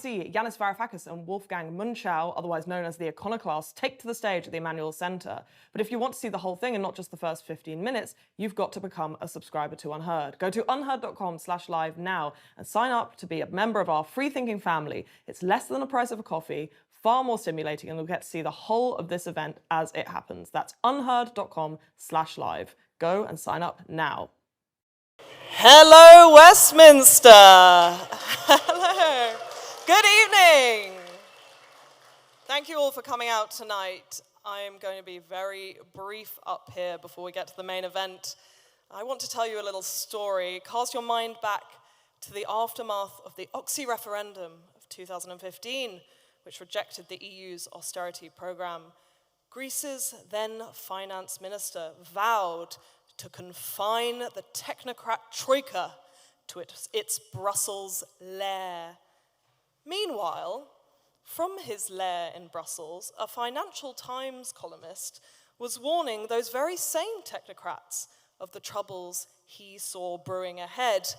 See Yanis Varoufakis and Wolfgang Münchau, otherwise known as the Econoclasts, take to the stage at the Emmanuel Centre. But if you want to see the whole thing and not just the first 15 minutes, you've got to become a subscriber to UnHerd. Go to unherd.com/live now and sign up to be a member of our free-thinking family. It's less than the price of a coffee, far more stimulating, and you'll get to see the whole of this event as it happens. That's unherd.com/live. Go and sign up now. Hello, Westminster. Hello. Good evening. Thank you all for coming out tonight. I am going to be very brief up here before we get to the main event. I want to tell you a little story. Cast your mind back to the aftermath of the Oxy referendum of 2015, which rejected the EU's austerity program. Greece's then finance minister vowed to confine the technocrat troika to its Brussels lair. Meanwhile, from his lair in Brussels, a Financial Times columnist was warning those very same technocrats of the troubles he saw brewing ahead.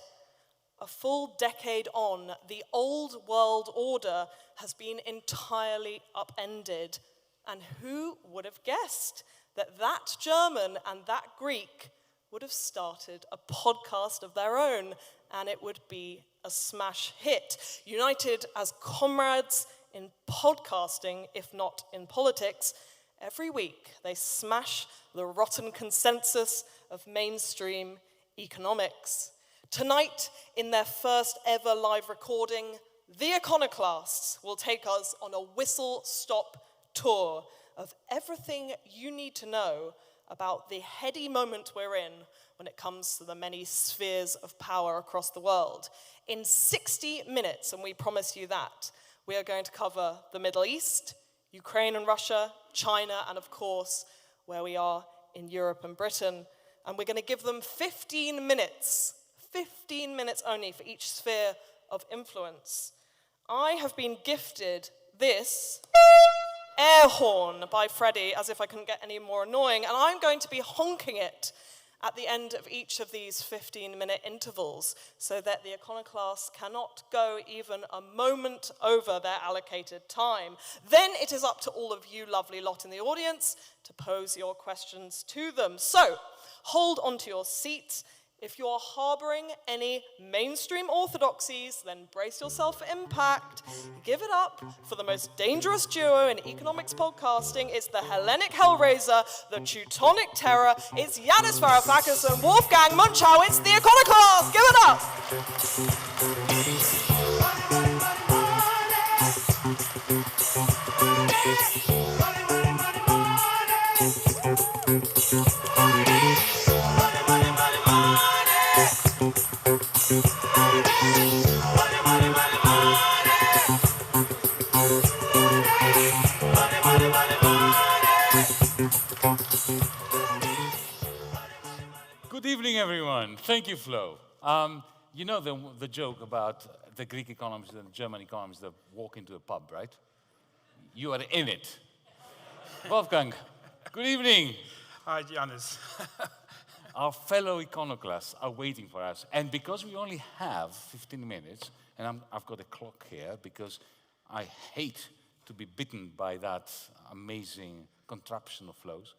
A full decade on, the old world order has been entirely upended. And who would have guessed that that German and that Greek would have started a podcast of their own, and it would be a smash hit. United as comrades in podcasting, if not in politics, every week they smash the rotten consensus of mainstream economics. Tonight, in their first ever live recording, the Econoclasts will take us on a whistle-stop tour of everything you need to know about the heady moment we're in when it comes to the many spheres of power across the world. In 60 minutes, and we promise you that, we are going to cover the Middle East, Ukraine and Russia, China, and of course, where we are in Europe and Britain. And we're going to give them 15 minutes only for each sphere of influence. I have been gifted this air horn by Freddie, as if I couldn't get any more annoying, and I'm going to be honking it at the end of each of these 15-minute intervals so that the Econoclasts cannot go even a moment over their allocated time. Then it is up to all of you lovely lot in the audience to pose your questions to them. So, hold onto your seats. If you're harboring any mainstream orthodoxies, then brace yourself for impact. Give it up for the most dangerous duo in economics podcasting. It's the Hellenic Hellraiser, the Teutonic Terror. It's Yanis Varoufakis and Wolfgang Münchau. It's the Econoclasts. Give it up. Good evening, everyone. Thank you, Flo. You know the joke about the Greek economists and the German economists that walk into a pub, right? You are in it. Wolfgang, good evening. Hi, Yanis. Our fellow iconoclasts are waiting for us. And because we only have 15 minutes, and I've got a clock here because I hate to be bitten by that amazing contraption of flows,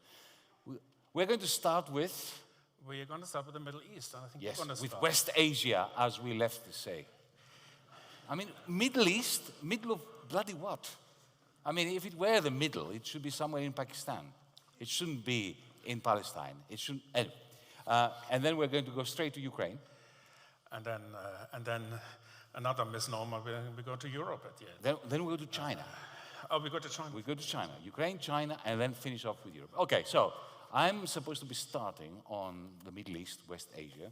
we're going to start with... We're going to start with the Middle East. And I think yes, we're going to with start. West Asia, as we left to say. I mean, Middle East, middle of bloody what? I mean, if it were the middle, it should be somewhere in Pakistan. It shouldn't be in Palestine. It shouldn't... and then we're going to go straight to Ukraine. And then another misnomer, we go to Europe at the end. Then we go to China. We go to China. We go to China. Ukraine, China, and then finish off with Europe. Okay, so I'm supposed to be starting on the Middle East, West Asia.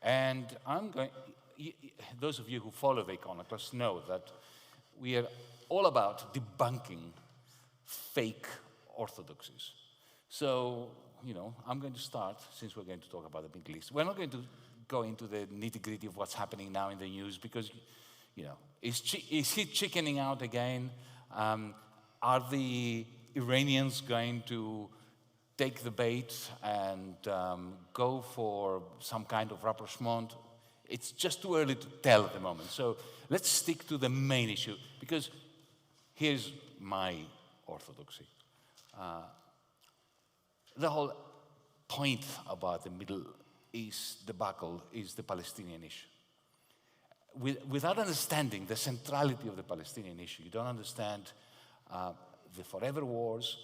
And I'm going... Those of you who follow the Econoclasts know that we are all about debunking fake orthodoxies. So, you know, I'm going to start, since we're going to talk about the Middle East. We're not going to go into the nitty-gritty of what's happening now in the news because, you know, is he chickening out again? Are the Iranians going to take the bait and go for some kind of rapprochement? it's just too early to tell at the moment. So let's stick to the main issue, because here's my orthodoxy. The whole point about the Middle East debacle is the Palestinian issue. Without understanding the centrality of the Palestinian issue, you don't understand the forever wars,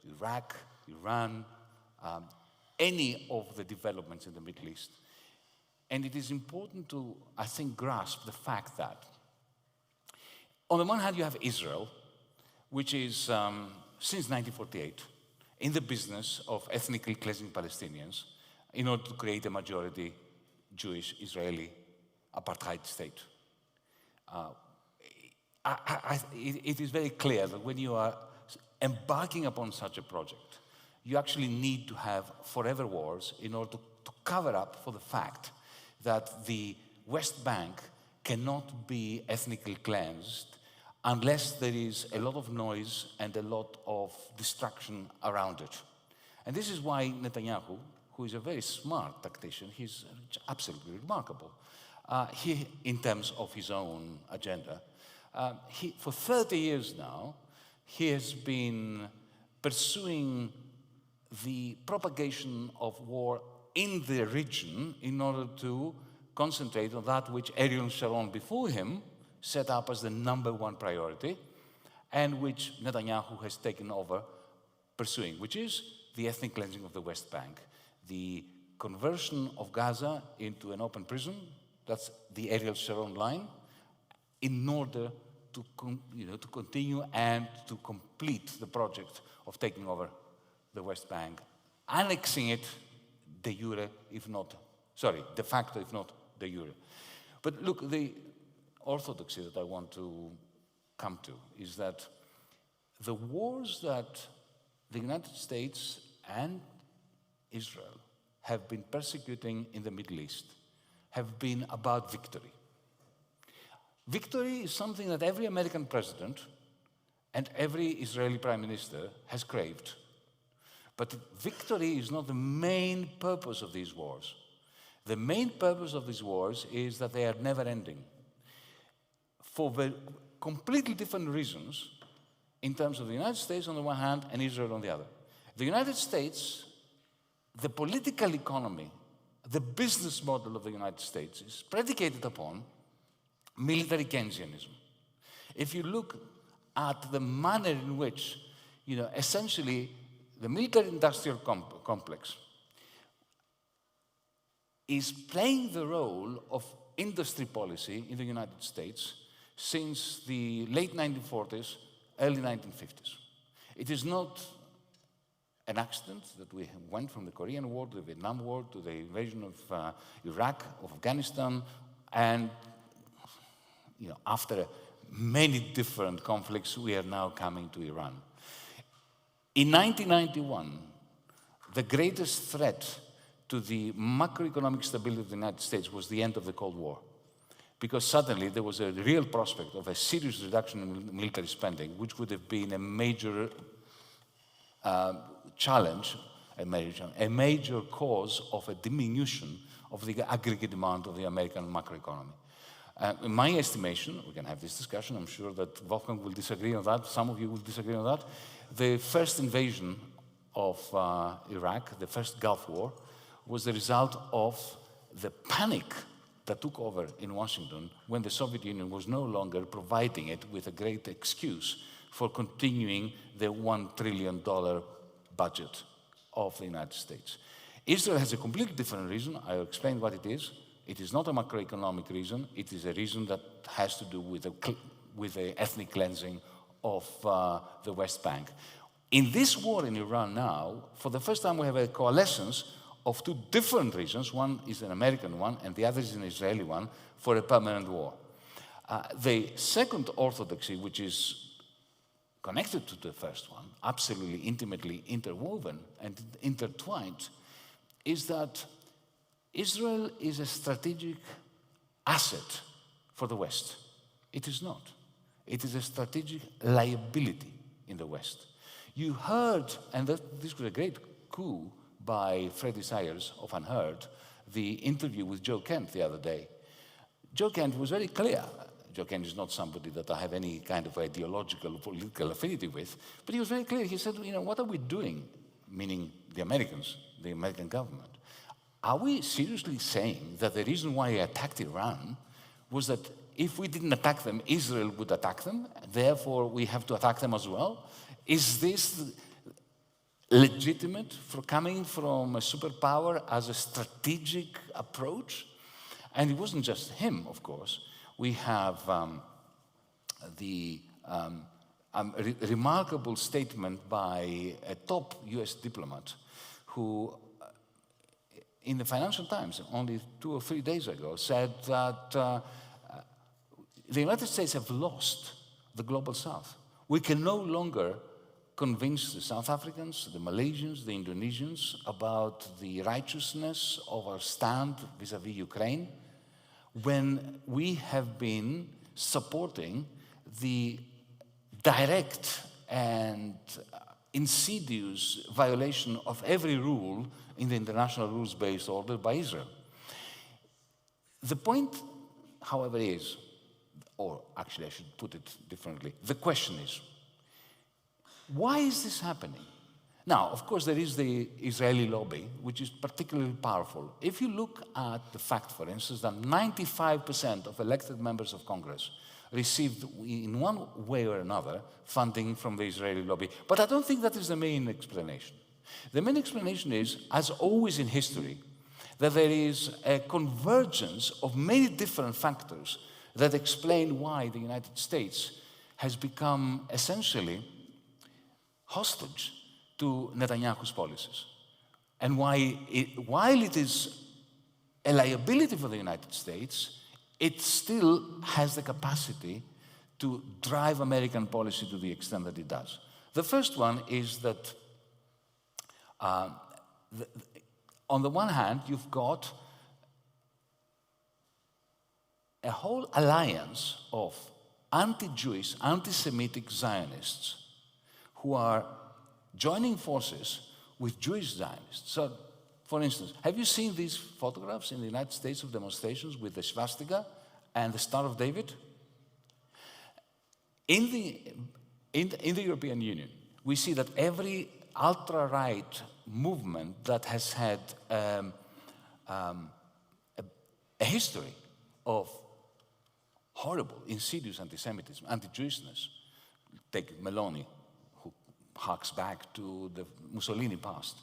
Iraq, Iran, any of the developments in the Middle East. And it is important to, I think, grasp the fact that on the one hand, you have Israel, which is, since 1948, in the business of ethnically cleansing Palestinians in order to create a majority Jewish Israeli apartheid state. It is very clear that when you are embarking upon such a project, you actually need to have forever wars in order to cover up for the fact that the West Bank cannot be ethnically cleansed unless there is a lot of noise and a lot of destruction around it. And this is why Netanyahu, who is a very smart tactician, he's absolutely remarkable, in terms of his own agenda. For 30 years now, he has been pursuing the propagation of war in the region in order to concentrate on that which Ariel Sharon before him set up as the #1 priority, and which Netanyahu has taken over pursuing, which is the ethnic cleansing of the West Bank, the conversion of Gaza into an open prison, that's the Ariel Sharon line, in order to continue and to complete the project of taking over the West Bank, annexing it de jure, de facto, if not de jure. But look, the orthodoxy that I want to come to is that the wars that the United States and Israel have been persecuting in the Middle East have been about victory. Victory is something that every American president and every Israeli prime minister has craved. But victory is not the main purpose of these wars. The main purpose of these wars is that they are never ending, for very completely different reasons in terms of the United States on the one hand and Israel on the other. The United States, the political economy, the business model of the United States is predicated upon military Keynesianism. If you look at the manner in which, essentially the military-industrial complex is playing the role of industry policy in the United States since the late 1940s, early 1950s. It is not an accident that we went from the Korean War to the Vietnam War to the invasion of Iraq, of Afghanistan, and after many different conflicts, we are now coming to Iran. In 1991, the greatest threat to the macroeconomic stability of the United States was the end of the Cold War, because suddenly there was a real prospect of a serious reduction in military spending, which would have been a major challenge, a major cause of a diminution of the aggregate demand of the American macroeconomy. In my estimation, we can have this discussion, I'm sure that Wolfgang will disagree on that, some of you will disagree on that, the first invasion of Iraq, the first Gulf War, was the result of the panic that took over in Washington when the Soviet Union was no longer providing it with a great excuse for continuing the $1 trillion budget of the United States. Israel has a completely different reason. I'll explain what it is. It is not a macroeconomic reason. It is a reason that has to do with the ethnic cleansing of the West Bank. In this war in Iran now, for the first time we have a coalescence of two different reasons. One is an American one and the other is an Israeli one for a permanent war. The second orthodoxy, which is connected to the first one, absolutely intimately interwoven and intertwined, is that Israel is a strategic asset for the West. It is not. It is a strategic liability in the West. You heard, and this was a great coup by Freddie Sayers of UnHerd, the interview with Joe Kent the other day, Joe Kent was very clear. Joe Kent is not somebody that I have any kind of ideological or political affinity with, but he was very clear. He said, what are we doing? Meaning the Americans, the American government. Are we seriously saying that the reason why I attacked Iran was that if we didn't attack them, Israel would attack them, therefore we have to attack them as well? Is this legitimate for coming from a superpower as a strategic approach? And it wasn't just him, of course. We have the remarkable statement by a top US diplomat who, in the Financial Times, only 2 or 3 days ago, said that the United States have lost the global South. We can no longer convince the South Africans, the Malaysians, the Indonesians about the righteousness of our stand vis-à-vis Ukraine when we have been supporting the direct and insidious violation of every rule in the international rules-based order by Israel. The point, however, is, or actually I should put it differently, the question is, why is this happening? Now, of course, there is the Israeli lobby, which is particularly powerful. If you look at the fact, for instance, that 95% of elected members of Congress received, in one way or another, funding from the Israeli lobby. But I don't think that is the main explanation. The main explanation is, as always in history, that there is a convergence of many different factors that explain why the United States has become essentially hostage to Netanyahu's policies. And why, while it is a liability for the United States, it still has the capacity to drive American policy to the extent that it does. The first one is that on the one hand, you've got a whole alliance of anti-Jewish, anti-Semitic Zionists who are joining forces with Jewish Zionists. So, for instance, have you seen these photographs in the United States of demonstrations with the swastika and the Star of David? In the European Union, we see that every ultra-right movement that has had a history of horrible, insidious anti-Semitism, anti-Jewishness, take Meloni, who harks back to the Mussolini past,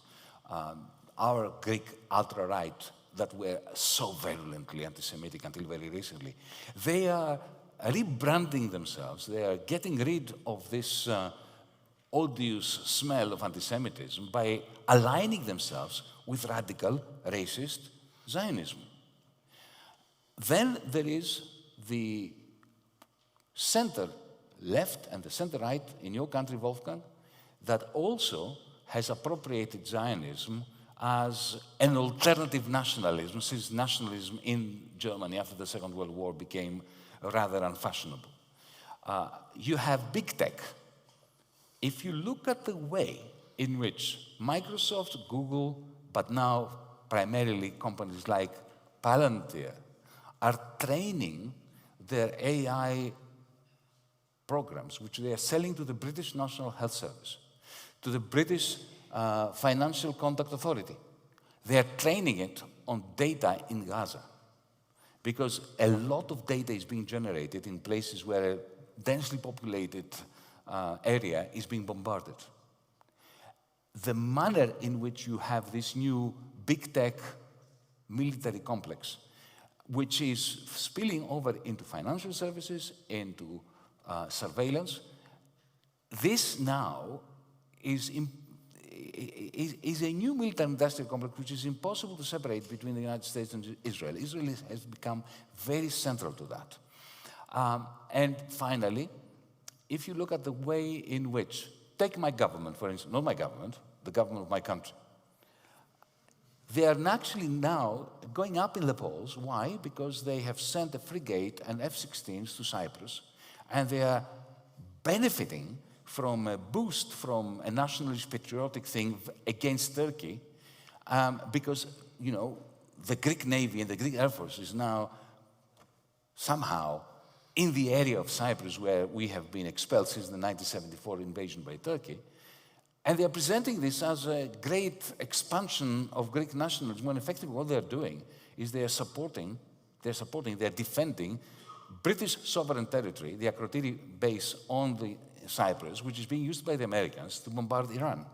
our Greek ultra-right that were so virulently anti-Semitic until very recently, they are rebranding themselves. They are getting rid of this odious smell of anti-Semitism by aligning themselves with radical, racist Zionism. Then there is the center-left and the center-right in your country, Wolfgang, that also has appropriated Zionism as an alternative nationalism, since nationalism in Germany after the Second World War became rather unfashionable. You have big tech. If you look at the way in which Microsoft, Google, but now primarily companies like Palantir are training their AI programs, which they are selling to the British National Health Service, to the British Financial Conduct Authority. They are training it on data in Gaza, because a lot of data is being generated in places where a densely populated area is being bombarded. The manner in which you have this new big tech military complex, which is spilling over into financial services, into surveillance, this now is a new military industrial complex which is impossible to separate between the United States and Israel. Israel has become very central to that. And finally, if you look at the way in which, take my government, for instance, not my government, the government of my country. They are actually now going up in the polls. Why? Because they have sent a frigate and F-16s to Cyprus, and they are benefiting from a boost from a nationalist patriotic thing against Turkey, because, you know, the Greek Navy and the Greek Air Force is now somehow in the area of Cyprus where we have been expelled since the 1974 invasion by Turkey. And they're presenting this as a great expansion of Greek nationalism, when effectively what they're doing is they're defending British sovereign territory, the Akrotiri base on the Cyprus, which is being used by the Americans to bombard Iran.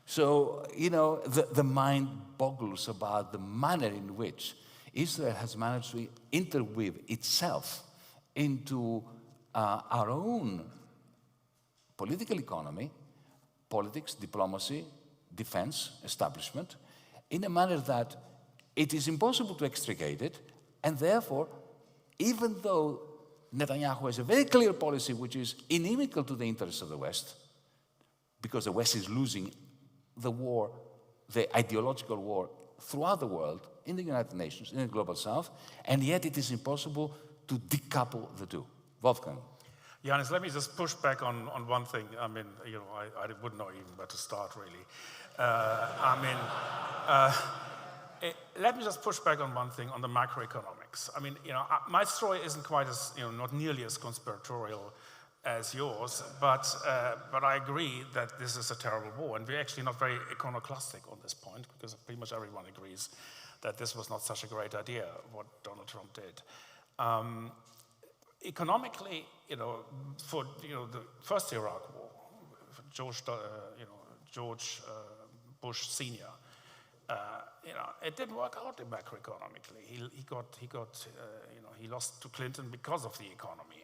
So, you know, the mind boggles about the manner in which Israel has managed to interweave itself into our own political economy, politics, diplomacy, defense, establishment, in a manner that it is impossible to extricate it, and therefore, even though Netanyahu has a very clear policy which is inimical to the interests of the West, because the West is losing the war, the ideological war throughout the world, in the United Nations, in the Global South, and yet it is impossible to decouple the two. Wolfgang. Yanis, let me just push back on one thing. I mean, you know, I wouldn't know even where to start, really. Let me just push back on one thing, on the macroeconomics. I mean, you know, my story isn't quite as, you know, not nearly as conspiratorial as yours, but I agree that this is a terrible war, and we're actually not very iconoclastic on this point, because pretty much everyone agrees that this was not such a great idea, what Donald Trump did. Economically, you know, for the first Iraq War, George Bush Senior, you know, it didn't work out macroeconomically. He lost to Clinton because of the economy.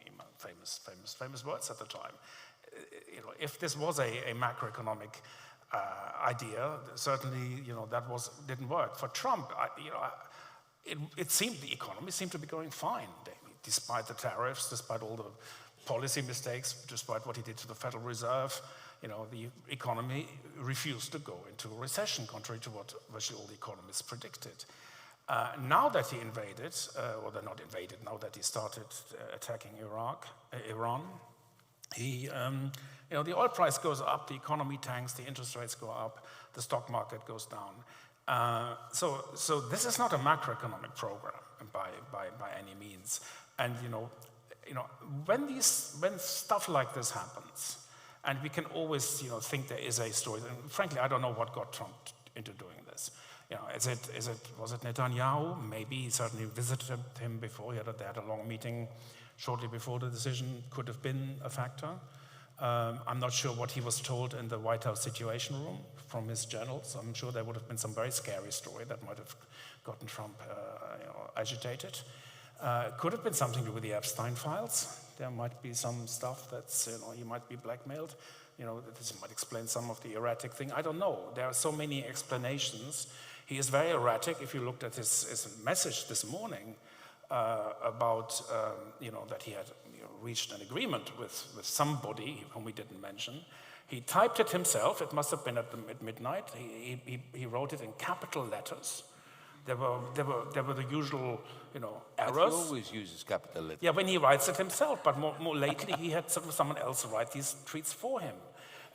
Famous words at the time. You know, if this was a macroeconomic idea, certainly, you know, didn't work. For Trump, it seemed the economy seemed to be going fine, despite the tariffs, despite all the policy mistakes, despite what he did to the Federal Reserve. You know, the economy refused to go into a recession, contrary to what virtually all the economists predicted. Now that he invaded, or they're not invaded, now that he started attacking Iran, he, you know, the oil price goes up, the economy tanks, the interest rates go up, the stock market goes down. So this is not a macroeconomic program by any means. And you know, when stuff like this happens, and we can always, you know, think there is a story. And frankly, I don't know what got Trump into doing this. You know, was it Netanyahu? Maybe he certainly visited him before. They had a long meeting shortly before the decision. Could have been a factor. I'm not sure what he was told in the White House Situation Room from his generals. I'm sure there would have been some very scary story that might have gotten Trump agitated. Could have been something to do with the Epstein files. There might be some stuff that's, you know, he might be blackmailed. You know, this might explain some of the erratic thing. I don't know. There are so many explanations. He is very erratic. If you looked at his message this morning about, you know, that he had reached an agreement with somebody whom we didn't mention. He typed it himself. It must have been at midnight. He wrote it in capital letters. There were the usual, you know, errors. But he always uses capital letters. Yeah, when he writes it himself, but more lately he had someone else write these tweets for him.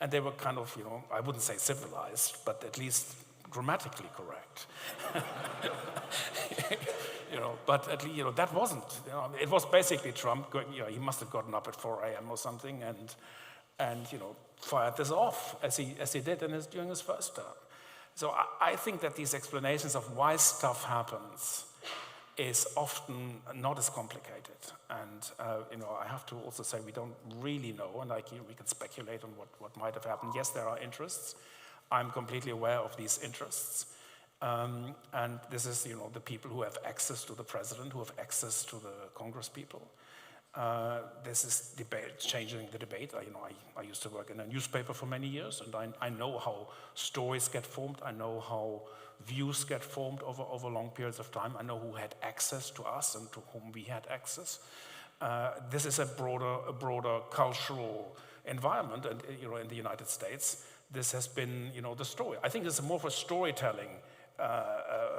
And they were kind of, you know, I wouldn't say civilized, but at least grammatically correct. You know, but at least, you know, that wasn't, you know, it was basically Trump going, you know, he must have gotten up at 4 a.m. or something and you know, fired this off as he did during his first term. So I think that these explanations of why stuff happens is often not as complicated. And you know, I have to also say we don't really know, and we can speculate on what might have happened. Yes, there are interests. I'm completely aware of these interests. And this is, you know, the people who have access to the president, who have access to the Congress people. This is changing the debate. I used to work in a newspaper for many years, and I know how stories get formed. I know how views get formed over long periods of time. I know who had access to us and to whom we had access. This is a broader cultural environment, and you know, in the United States, this has been, you know, the story. I think it's more of a storytelling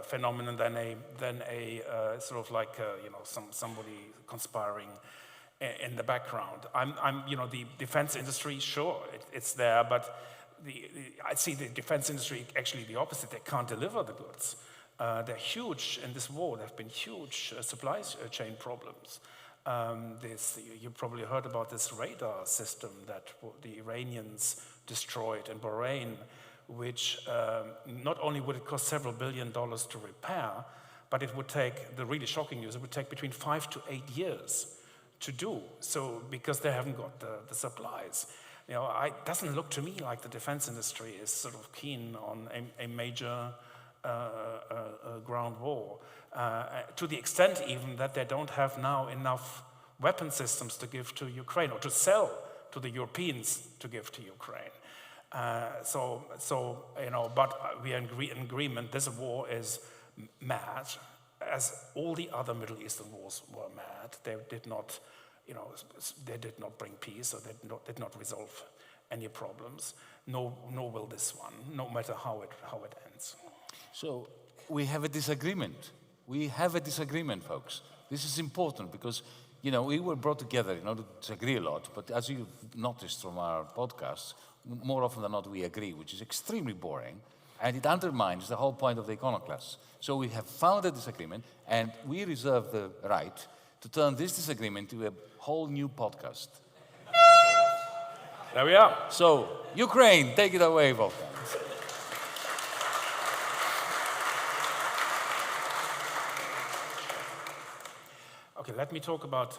phenomenon than a sort of like you know, somebody conspiring in the background. You know, the defense industry, sure, it's there, but I see the defense industry actually the opposite. They can't deliver the goods. They're huge in this war. There have been huge supply chain problems. You probably heard about this radar system that the Iranians destroyed in Bahrain, which not only would it cost several $billion to repair, but it would take, the really shocking news, it would take between 5 to 8 years to do. So, because they haven't got the supplies. You know, it doesn't look to me like the defense industry is sort of keen on a major ground war, to the extent even that they don't have now enough weapon systems to give to Ukraine or to sell to the Europeans to give to Ukraine. So you know, but we are in agreement. This war is mad, as all the other Middle Eastern wars were mad. They did not, you know, they did not bring peace, or they did not resolve any problems. Nor will this one, no matter how it ends. So we have a disagreement. We have a disagreement, folks. This is important because, you know, we were brought together in order to disagree a lot, but as you've noticed from our podcasts, more often than not we agree, which is extremely boring, and it undermines the whole point of the Econoclasts. So we have found a disagreement, and we reserve the right to turn this disagreement into a whole new podcast. There we are. So, Ukraine, take it away, Wolfgang. Okay, let me talk about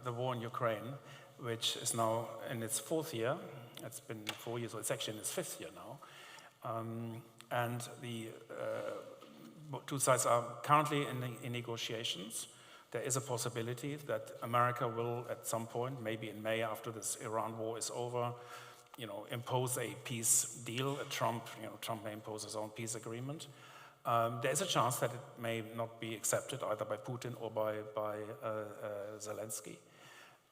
the war in Ukraine, which is now in its 4th year. It's been 4 years, or it's actually in its 5th year now. And the two sides are currently in negotiations. There is a possibility that America will, at some point, maybe in May after this Iran war is over, you know, impose a peace deal. Trump may impose his own peace agreement. There is a chance that it may not be accepted either by Putin or by Zelensky.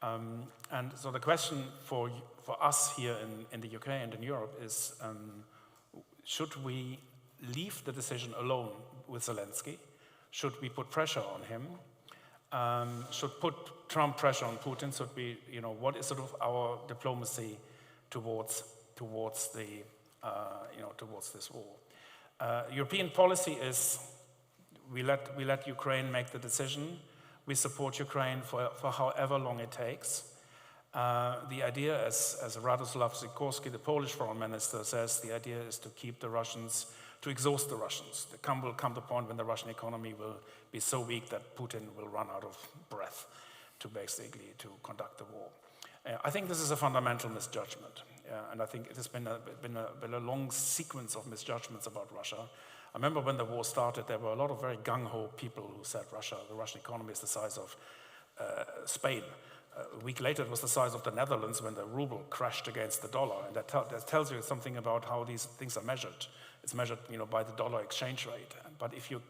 And so the question for us here in the UK and in Europe is, should we leave the decision alone with Zelensky? Should we put pressure on him? Should put Trump pressure on Putin? Should we, you know, what is sort of our diplomacy towards this war? European policy is we let Ukraine make the decision. We support Ukraine for however long it takes. The idea, as Radoslav Sikorski, the Polish foreign minister, says, the idea is to keep the Russians, to exhaust the Russians. There will come the point when the Russian economy will be so weak that Putin will run out of breath to conduct the war. I think this is a fundamental misjudgment, and I think it has been a long sequence of misjudgments about Russia. I remember when the war started, there were a lot of very gung-ho people who said the Russian economy is the size of Spain. A week later, it was the size of the Netherlands when the ruble crashed against the dollar, and that tells you something about how these things are measured. It's measured, you know, by the dollar exchange rate. But if you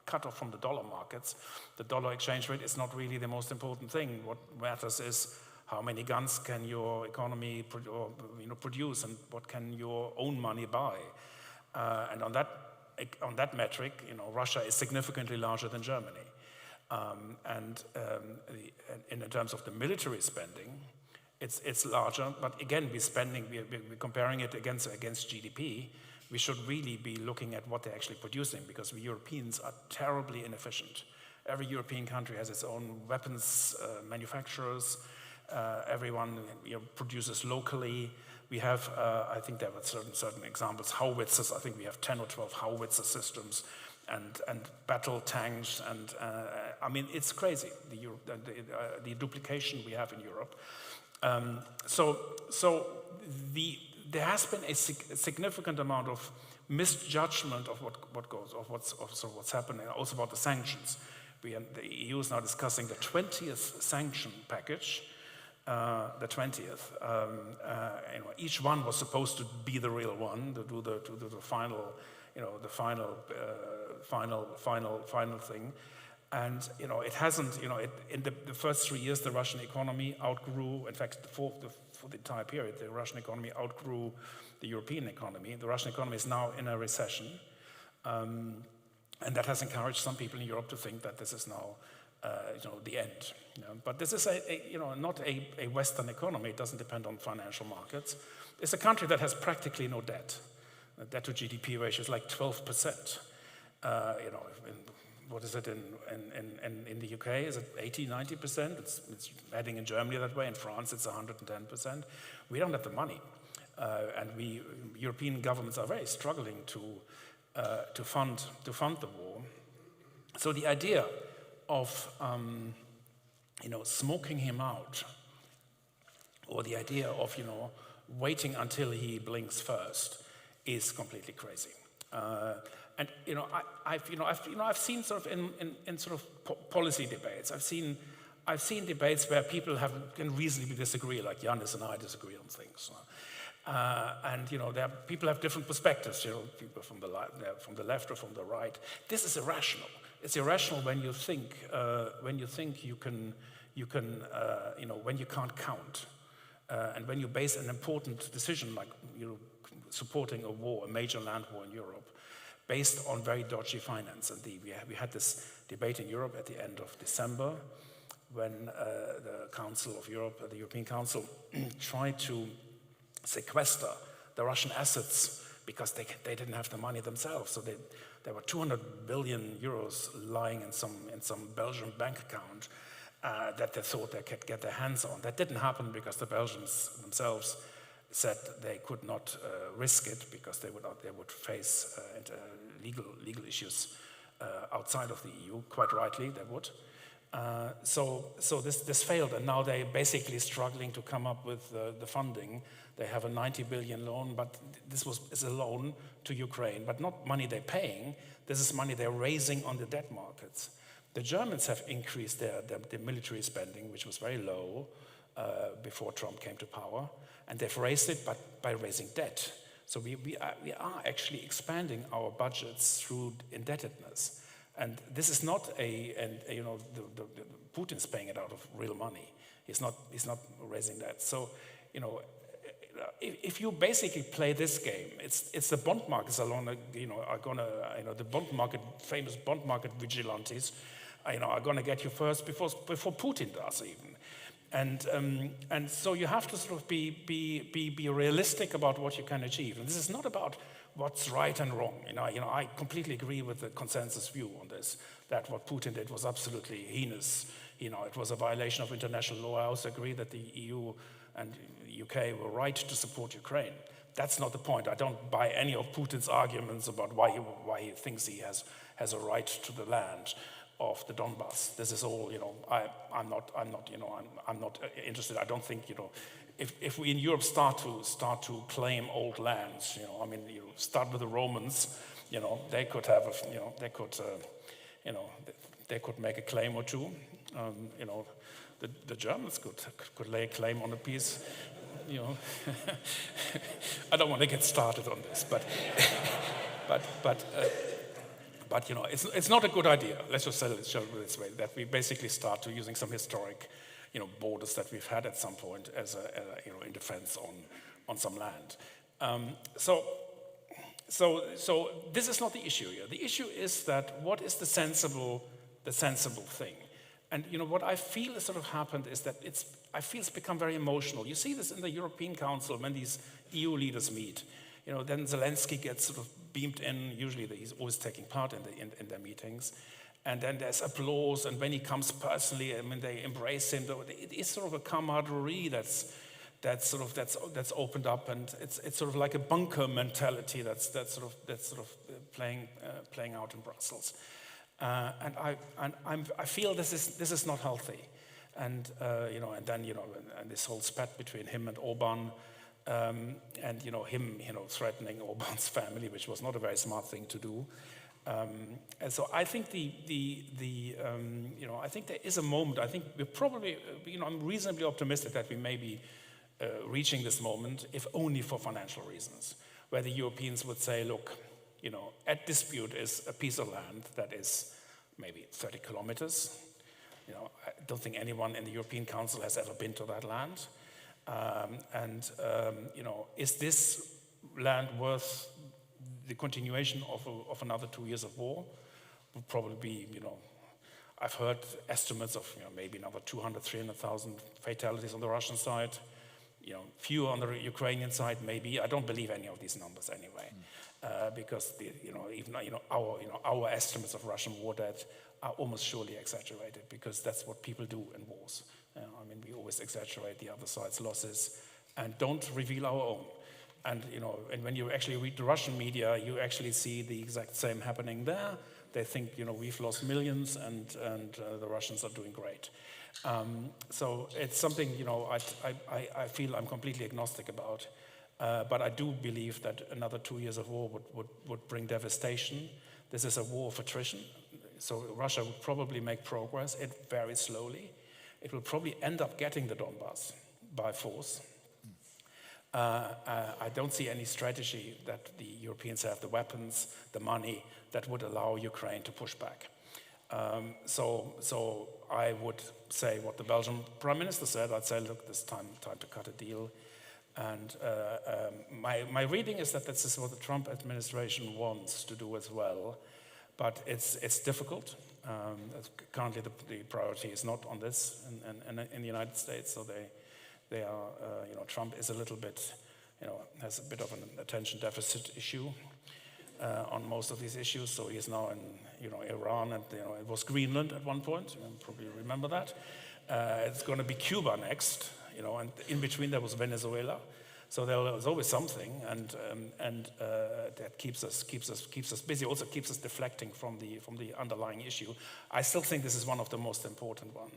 cut off from the dollar markets, the dollar exchange rate is not really the most important thing. What matters is how many guns can your economy produce, and what can your own money buy? And on that metric, you know, Russia is significantly larger than Germany. In terms of the military spending, it's larger. But again, we're comparing it against GDP. We should really be looking at what they're actually producing, because we Europeans are terribly inefficient. Every European country has its own weapons manufacturers. Everyone, you know, produces locally. We have, I think there were certain examples, howitzers. I think we have 10 or 12 howitzer systems, and battle tanks, and I mean, it's crazy, the duplication we have in Europe. There has been a significant amount of misjudgment of what's happening, also about the sanctions. The EU is now discussing the 20th sanction package. The 20th. Each one was supposed to be the real one, to do the final, you know, the final thing. And you know, it hasn't. You know, in the first 3 years, the Russian economy outgrew. In fact, for the entire period, the Russian economy outgrew the European economy. The Russian economy is now in a recession, and that has encouraged some people in Europe to think that this is now, the end. You know? But this is not a Western economy. It doesn't depend on financial markets. It's a country that has practically no debt. The debt to GDP ratio is like 12%. What is it in the UK? Is it 80, 90%? It's heading in Germany that way. In France, it's 110%. We don't have the money. And European governments are very struggling to fund the war. So the idea of smoking him out, or the idea of waiting until he blinks first, is completely crazy. And I've seen sort of in sort of policy debates. I've seen debates where people can reasonably disagree, like Yanis and I disagree on things. And people have different perspectives. People from the left or from the right. This is irrational. It's irrational when you think you can when you can't count, and when you base an important decision like supporting a war, a major land war in Europe, based on very dodgy finance. And we had this debate in Europe at the end of December, when the Council of Europe, the European Council, tried to sequester the Russian assets because they didn't have the money themselves. So there were 200 billion euros lying in some Belgian bank account that they thought they could get their hands on. That didn't happen because the Belgians themselves said they could not risk it because they would face legal issues outside of the EU. Quite rightly, they would. So this failed, and now they're basically struggling to come up with the funding. They have a 90 billion loan, but this is a loan to Ukraine, but not money they're paying. This is money they're raising on the debt markets. The Germans have increased their military spending, which was very low before Trump came to power, and they've raised it by raising debt. So we are actually expanding our budgets through indebtedness. And this is not Putin's paying it out of real money. He's not raising that. So, if you basically play this game, it's the bond markets alone, the bond market, famous bond market vigilantes, are gonna get you first before Putin does even. And so you have to sort of be realistic about what you can achieve. And this is not about what's right and wrong. I completely agree with the consensus view on this, that what Putin did was absolutely heinous. It was a violation of international law. I also agree that the EU and UK were right to support Ukraine. That's not the point. I don't buy any of Putin's arguments about why he thinks he has a right to the land of the Donbass. This is all, I'm not interested. I don't think, if we in Europe start to claim old lands, start with the Romans, they could have, they could make a claim or two. The Germans could lay a claim on a piece. I don't want to get started on this, but it's not a good idea. Let's just say it this way: that we basically start to using some historic, borders that we've had at some point as in defense on some land. So this is not the issue here. The issue is that what is the sensible thing? And what I feel has sort of happened is that I feel it's become very emotional. You see this in the European Council when these EU leaders meet. Then Zelensky gets sort of beamed in. Usually he's always taking part in their meetings. And then there's applause, and when he comes personally, they embrace him. It is sort of a camaraderie that's opened up, and it's sort of like a bunker mentality that's playing out in Brussels. And I feel this is not healthy, and this whole spat between him and Orban, and him threatening Orban's family, which was not a very smart thing to do. And so I think I think there is a moment. I think we're probably, I'm reasonably optimistic that we may be reaching this moment, if only for financial reasons, where the Europeans would say, look, at dispute is a piece of land that is maybe 30 kilometers. I don't think anyone in the European Council has ever been to that land. Is this land worth the continuation of another 2 years of war? Would probably be, I've heard estimates of maybe another 200,000, 300,000 fatalities on the Russian side. fewer on the Ukrainian side, maybe. I don't believe any of these numbers anyway, because our estimates of Russian war debt are almost surely exaggerated, because that's what people do in wars. We always exaggerate the other side's losses and don't reveal our own. And when you actually read the Russian media, you actually see the exact same happening there. They think we've lost millions and the Russians are doing great. So it's something I feel I'm completely agnostic about. But I do believe that another 2 years of war would bring devastation. This is a war of attrition. So Russia will probably make progress, very slowly. It will probably end up getting the Donbass by force. I don't see any strategy that the Europeans have, the weapons, the money, that would allow Ukraine to push back. So I would say what the Belgian Prime Minister said. I'd say, look, this time to cut a deal. And my reading is that this is what the Trump administration wants to do as well. But it's difficult. Currently, the priority is not on this in the United States. So they are, Trump is a little bit, has a bit of an attention deficit issue on most of these issues. So he's now in, Iran, and it was Greenland at one point. You probably remember that. It's going to be Cuba next, and in between there was Venezuela. So there's always something, and that keeps us busy. Also keeps us deflecting from the underlying issue. I still think this is one of the most important one,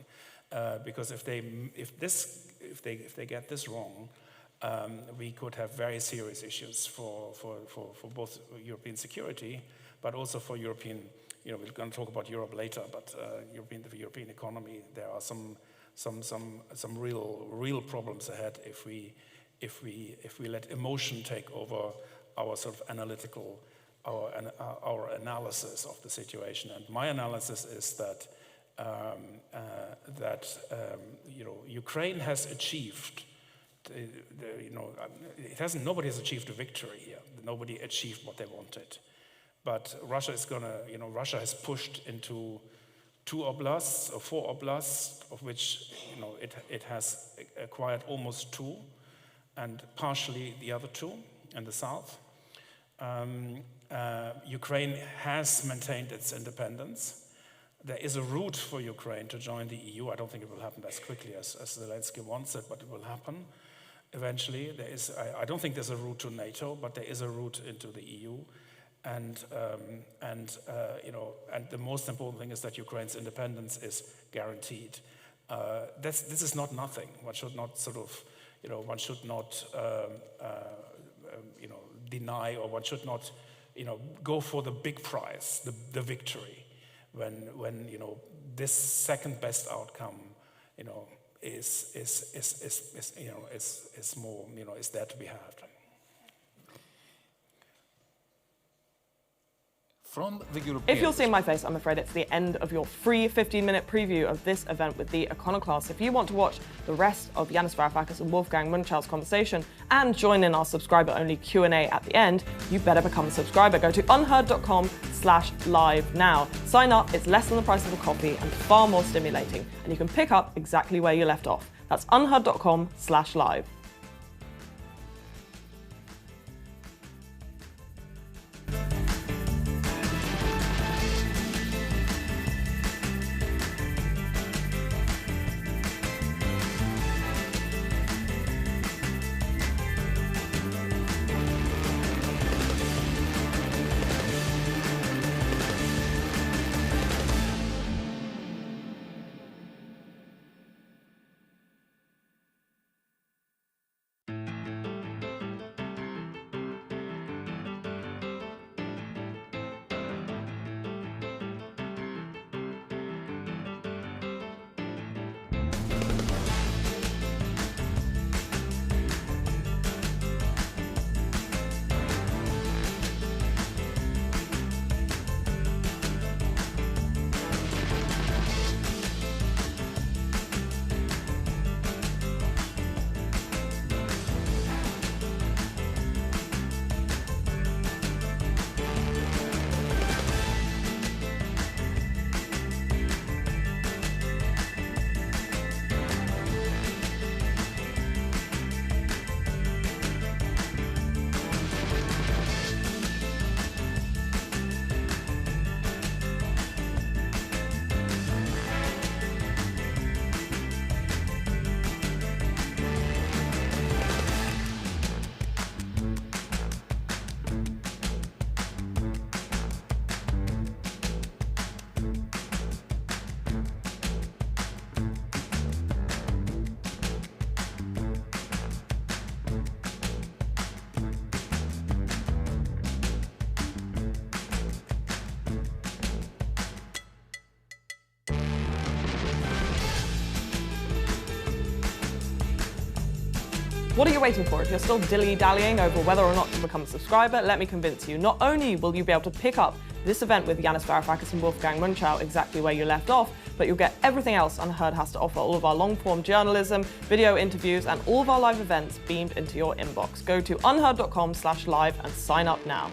because if they get this wrong, we could have very serious issues for both European security, but also for European. We're going to talk about Europe later, but the European economy, there are some real problems ahead if we let emotion take over our sort of analytical, our analysis of the situation. And my analysis is that Ukraine has achieved. Nobody has achieved a victory here. Nobody achieved what they wanted. But Russia Russia has pushed into 2 oblasts or 4 oblasts, of which it has acquired almost 2, and partially the other 2 in the south. Ukraine has maintained its independence. There is a route for Ukraine to join the EU. I don't think it will happen as quickly as Zelensky wants it, but it will happen eventually. I don't think there's a route to NATO, but there is a route into the EU. And the most important thing is that Ukraine's independence is guaranteed. This is not nothing. One should not deny, or one should not, go for the big prize, the victory, when this second best outcome, is more, is there to be had. From the European... If you're seeing my face, I'm afraid it's the end of your free 15-minute preview of this event with the Econoclasts. If you want to watch the rest of Yanis Varoufakis and Wolfgang Münchau's conversation and join in our subscriber-only Q&A at the end, you better become a subscriber. Go to unherd.com/live now. Sign up, it's less than the price of a coffee and far more stimulating. And you can pick up exactly where you left off. That's unherd.com/live. What are you waiting for? If you're still dilly-dallying over whether or not to become a subscriber, let me convince you. Not only will you be able to pick up this event with Yanis, Varoufakis and Wolfgang Münchau exactly where you left off, but you'll get everything else UnHerd has to offer, all of our long-form journalism, video interviews, and all of our live events beamed into your inbox. Go to unherd.com/live and sign up now.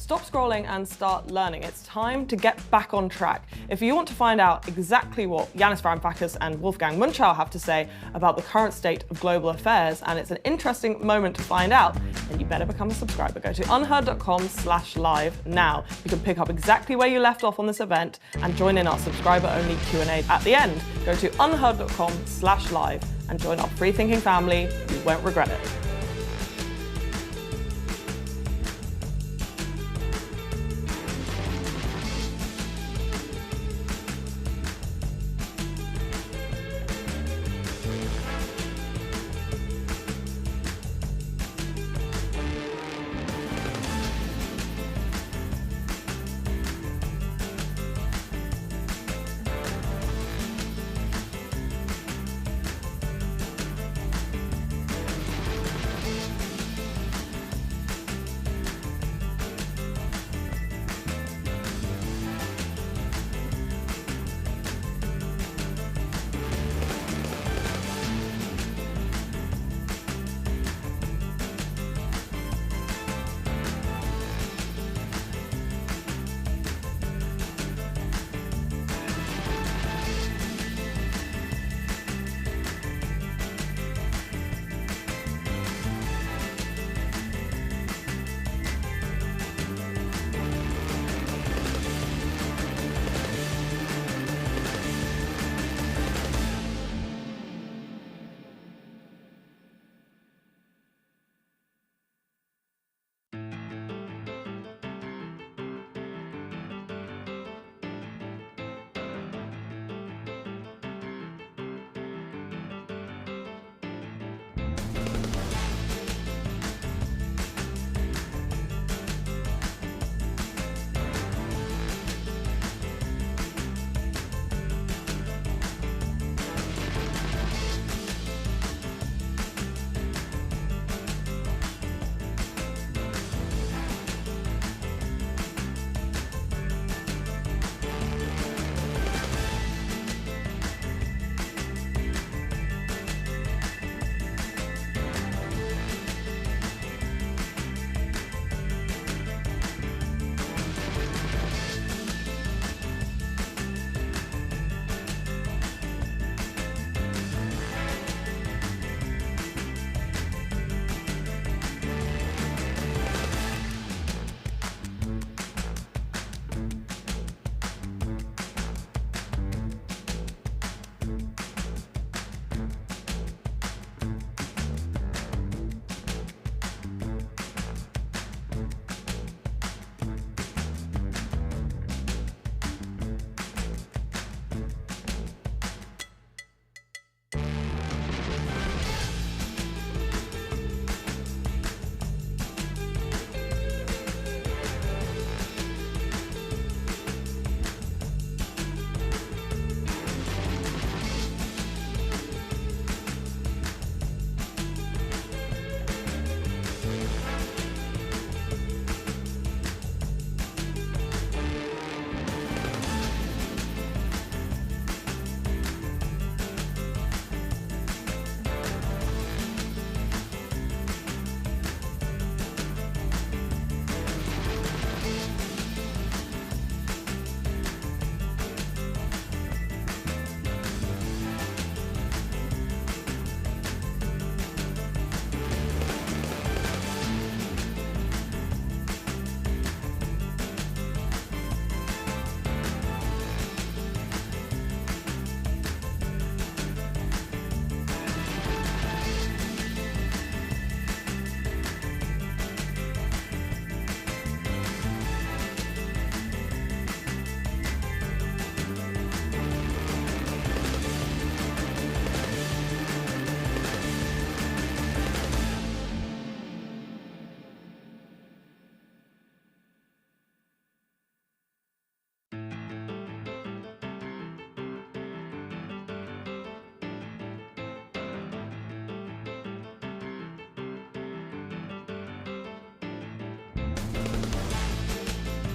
Stop scrolling and start learning. It's time to get back on track. If you want to find out exactly what Yanis Varoufakis and Wolfgang Münchau have to say about the current state of global affairs, and it's an interesting moment to find out, then you better become a subscriber. Go to unherd.com/live now. You can pick up exactly where you left off on this event and join in our subscriber-only Q&A at the end. Go to unherd.com/live and join our free thinking family. You won't regret it.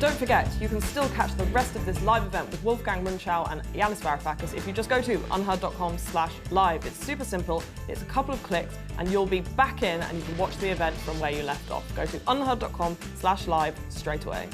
Don't forget, you can still catch the rest of this live event with Wolfgang, Münchau and Yanis Varoufakis if you just go to unherd.com/live. It's super simple, it's a couple of clicks and you'll be back in and you can watch the event from where you left off. Go to unherd.com/live straight away.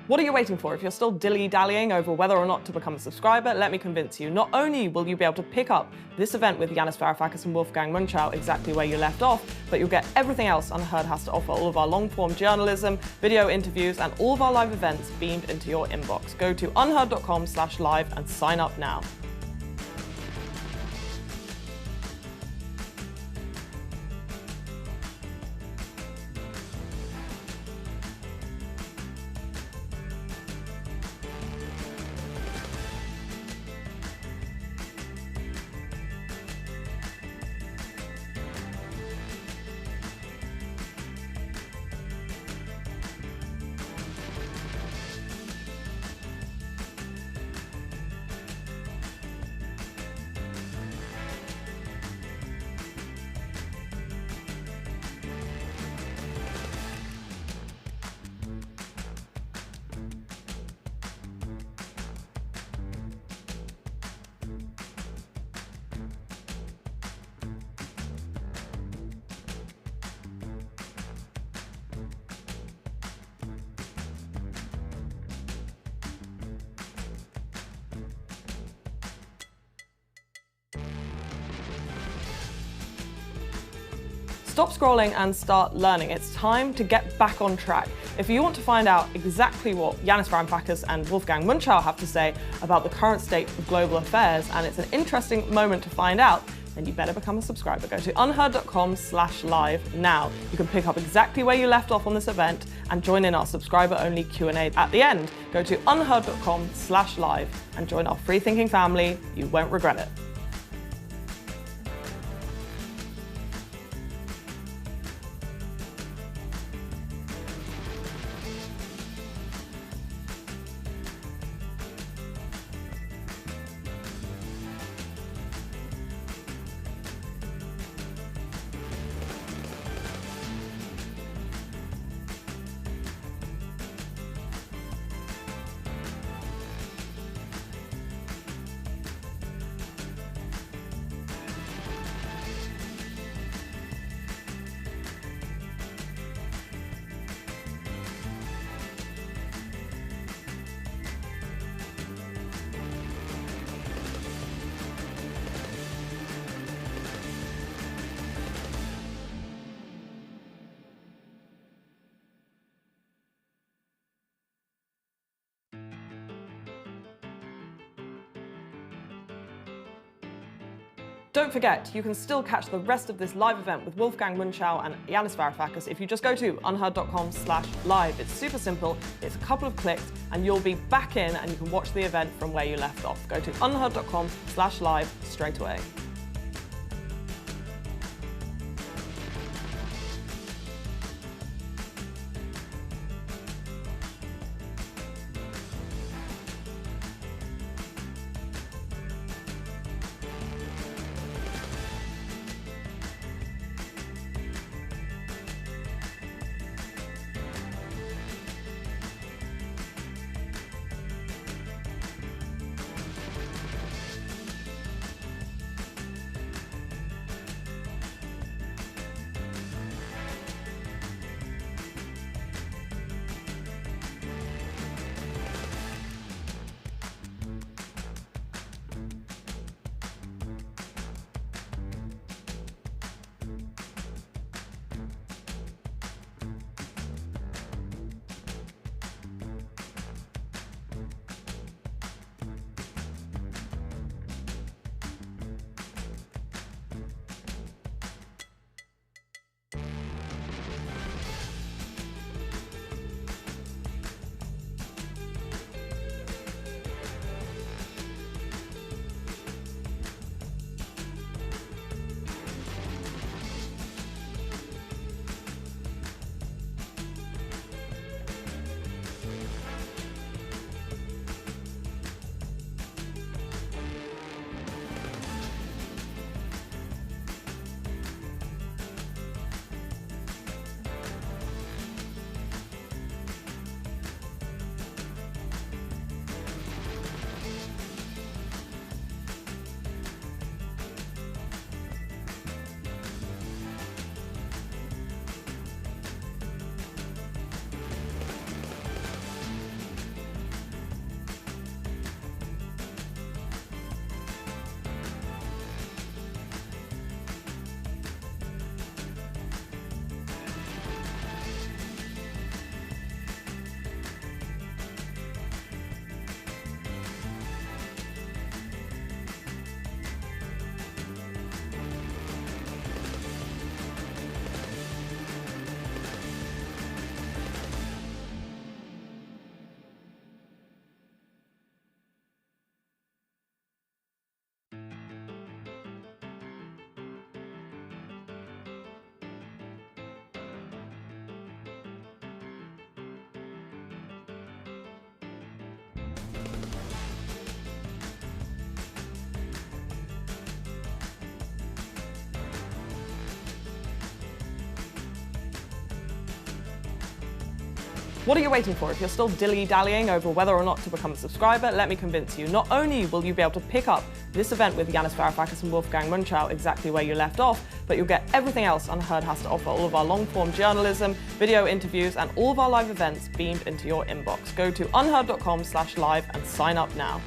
What are you waiting for? If you're still dilly-dallying over whether or not to become a subscriber, let me convince you. Not only will you be able to pick up this event with Yanis Varoufakis and Wolfgang Münchau exactly where you left off, but you'll get everything else UnHerd has to offer, all of our long-form journalism, video interviews, and all of our live events beamed into your inbox. Go to unherd.com/live and sign up now. Stop scrolling and start learning. It's time to get back on track. If you want to find out exactly what Yanis Varoufakis and Wolfgang Münchau have to say about the current state of global affairs, and it's an interesting moment to find out, then you better become a subscriber. Go to unherd.com/live now. You can pick up exactly where you left off on this event and join in our subscriber-only Q&A at the end. Go to unherd.com/live and join our free-thinking family. You won't regret it. Don't forget, you can still catch the rest of this live event with Wolfgang, Münchau and Yanis Varoufakis if you just go to unherd.com/live. It's super simple, it's a couple of clicks, and you'll be back in and you can watch the event from where you left off. Go to unherd.com/live straight away. What are you waiting for? If you're still dilly-dallying over whether or not to become a subscriber, let me convince you. Not only will you be able to pick up this event with Yanis Varoufakis and Wolfgang Münchau exactly where you left off, but you'll get everything else UnHerd has to offer, all of our long-form journalism, video interviews, and all of our live events beamed into your inbox. Go to unherd.com/live and sign up now.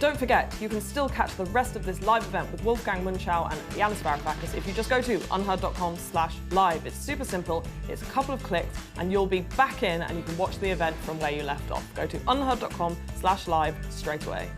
Don't forget, you can still catch the rest of this live event with Wolfgang, Münchau and Yanis Varoufakis if you just go to unherd.com/live. It's super simple, it's a couple of clicks, and you'll be back in and you can watch the event from where you left off. Go to unherd.com/live straight away.